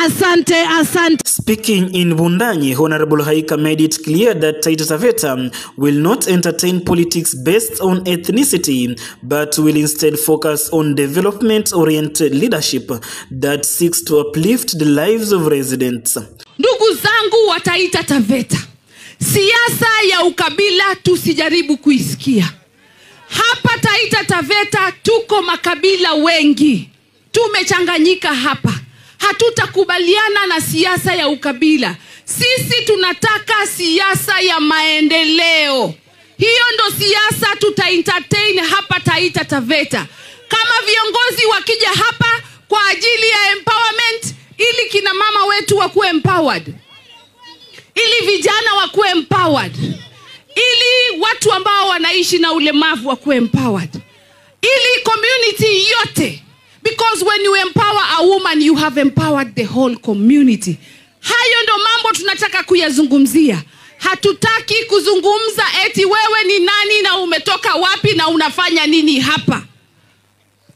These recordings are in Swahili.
Asante. Speaking in Bundanyi, Honorable Haika made it clear that Taita Taveta will not entertain politics based on ethnicity, but will instead focus on development-oriented leadership that seeks to uplift the lives of residents. Ndugu zangu wa Taita Taveta, siasa ya ukabila tusijaribu kuisikia. Hapa Taita Taveta tuko makabila wengi. Tumechanganyika hapa. Hatutakubaliana na siasa ya ukabila. Sisi tunataka siasa ya maendeleo. Hiyo ndo siasa tuta-entertain hapa Taita Taveta. Kama viongozi wakija hapa kwa ajili ya empowerment, ili kina mama wetu wakuwe empowered, ili vijana wakuwe empowered, ili watu ambao wanaishi na ulemavu wakuwe empowered, ili community yote. Because when you empower a woman, you have empowered the whole community. Hayo ndo mambo tunataka kuyazungumzia. Hatutaki kuzungumza eti wewe ni nani na umetoka wapi na unafanya nini hapa.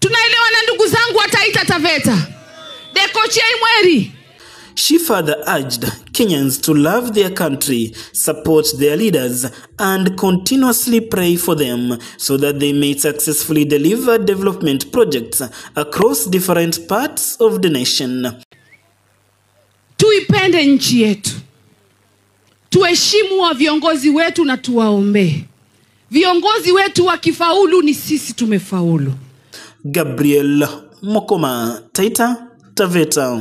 Tunaelewana ndugu zangu wa Taita Taveta? Dekochia Imweri. She further urged Kenyans to love their country, support their leaders, and continuously pray for them so that they may successfully deliver development projects across different parts of the nation. Tuipende nchi yetu. Tuheshimu wa viongozi wetu na tuwaombe. Viongozi wetu wakifaulu ni sisi tumefaulu. Gabriel Mokoma, Taita Taveta.